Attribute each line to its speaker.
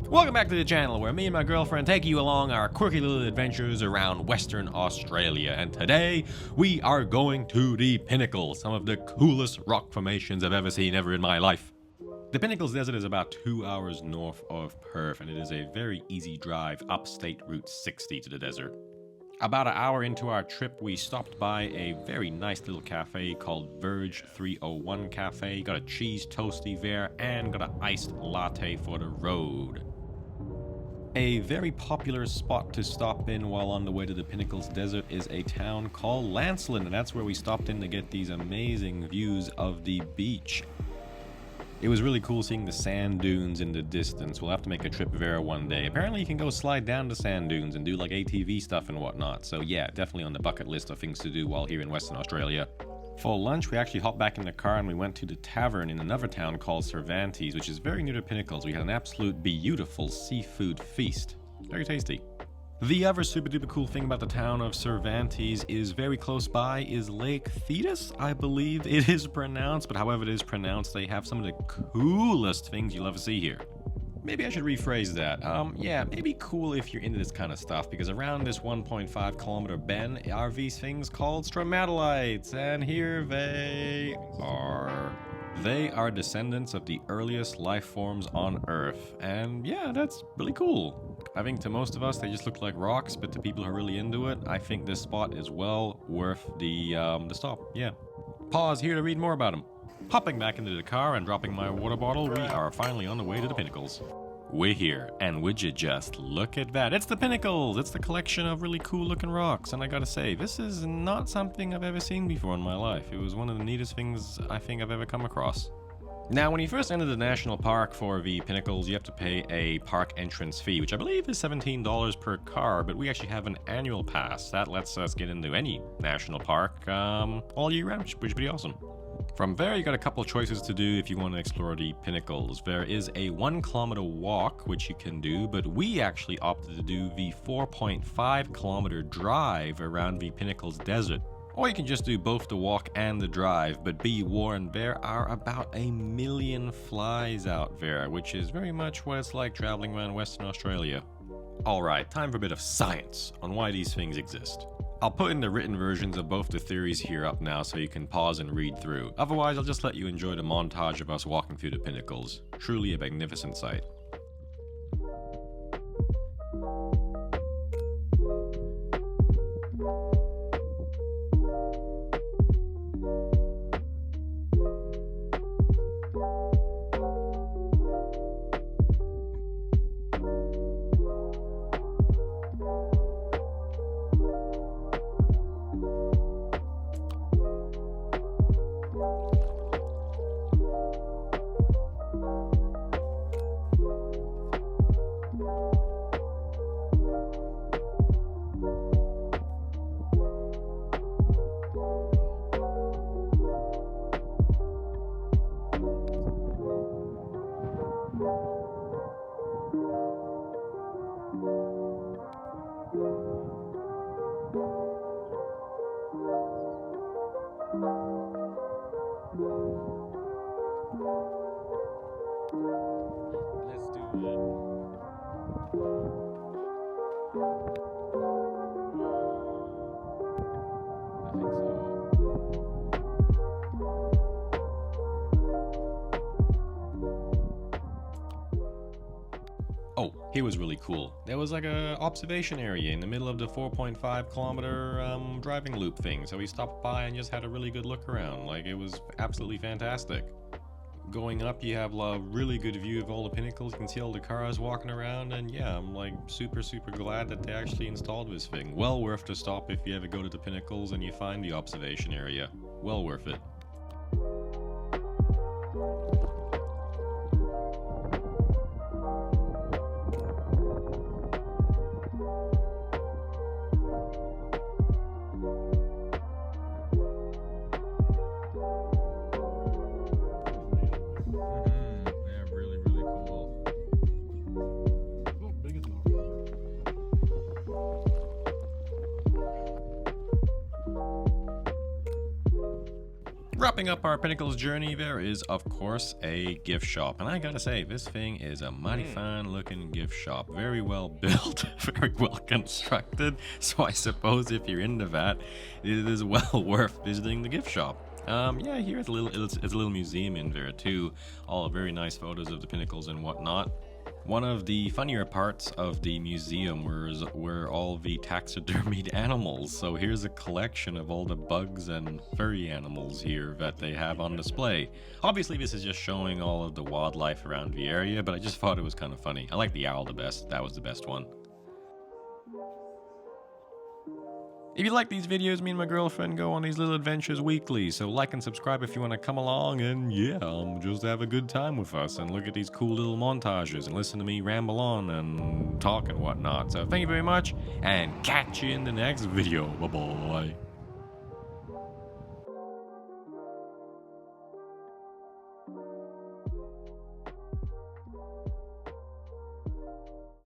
Speaker 1: Welcome back to the channel where me and my girlfriend take you along our quirky little adventures around Western Australia, and today we are going to the Pinnacles, some of the coolest rock formations I've ever seen in my life. The Pinnacles Desert is about 2 hours north of Perth, and it is a very easy drive up State Route 60 to the desert. About an hour into our trip, we stopped by a very nice little cafe called Verge 301 Cafe. Got a cheese toasty there and got an iced latte for the road. A very popular spot to stop in while on the way to the Pinnacles Desert is a town called Lancelin, and that's where we stopped in to get these amazing views of the beach. It was really cool seeing the sand dunes in the distance. We'll have to make a trip there one day. Apparently you can go slide down the sand dunes and do like ATV stuff and whatnot. So yeah, definitely on the bucket list of things to do while here in Western Australia. For lunch, we actually hopped back in the car and we went to the tavern in another town called Cervantes, which is very near the Pinnacles. We had an absolute beautiful seafood feast. Very tasty. The other super duper cool thing about the town of Cervantes is very close by is Lake Thetis, I believe it is pronounced, but however it is pronounced, they have some of the coolest things you'll ever see here. Maybe I should rephrase that. Yeah, maybe cool if you're into this kind of stuff, because around this 1.5 kilometer bend are these things called stromatolites, and here they are. They are descendants of the earliest life forms on Earth, and yeah, that's really cool. I think to most of us they just look like rocks, but to people who are really into it, I think this spot is well worth the stop. Yeah. Pause here to read more about them. Hopping back into the car and dropping my water bottle, we are finally on the way to the Pinnacles. We're here, and would you just look at that? It's the Pinnacles! It's the collection of really cool looking rocks, and I gotta say, this is not something I've ever seen before in my life. It was one of the neatest things I think I've ever come across. Now, when you first enter the national park for the Pinnacles, you have to pay a park entrance fee, which I believe is $17 per car, but we actually have an annual pass. That lets us get into any national park all year round, which is pretty awesome. From there, you got a couple choices to do if you want to explore the Pinnacles. There is a 1 kilometer walk, which you can do, but we actually opted to do the 4.5 kilometer drive around the Pinnacles Desert. Or you can just do both the walk and the drive, but be warned, there are about 1 million flies out there, which is very much what it's like traveling around Western Australia. Alright, time for a bit of science on why these things exist. I'll put in the written versions of both the theories here up now so you can pause and read through. Otherwise, I'll just let you enjoy the montage of us walking through the Pinnacles. Truly a magnificent sight. Let's do it. I think so. Oh, here was really cool. There was like a observation area in the middle of the 4.5 kilometer driving loop thing, so we stopped by and just had a really good look around. Like, it was absolutely fantastic. Going up, you have a really good view of all the Pinnacles. You can see all the cars walking around, and yeah, I'm like super glad that they actually installed this thing. Well worth the stop if you ever go to the Pinnacles and you find the observation area. Well worth it. Wrapping up our Pinnacles journey, there is, of course, a gift shop. And I gotta say, this thing is a mighty fine looking gift shop. Very well built, very well constructed. So I suppose if you're into that, it is well worth visiting the gift shop. Yeah, here it's a little museum in there too. All very nice photos of the Pinnacles and whatnot. One of the funnier parts of the museum were all the taxidermied animals. So here's a collection of all the bugs and furry animals here that they have on display. Obviously this is just showing all of the wildlife around the area, but I just thought it was kind of funny. I like the owl the best. That was the best one. If you like these videos, me and my girlfriend go on these little adventures weekly, so like and subscribe if you want to come along and yeah, just have a good time with us and look at these cool little montages and listen to me ramble on and talk and whatnot. So thank you very much and catch you in the next video. Bye bye.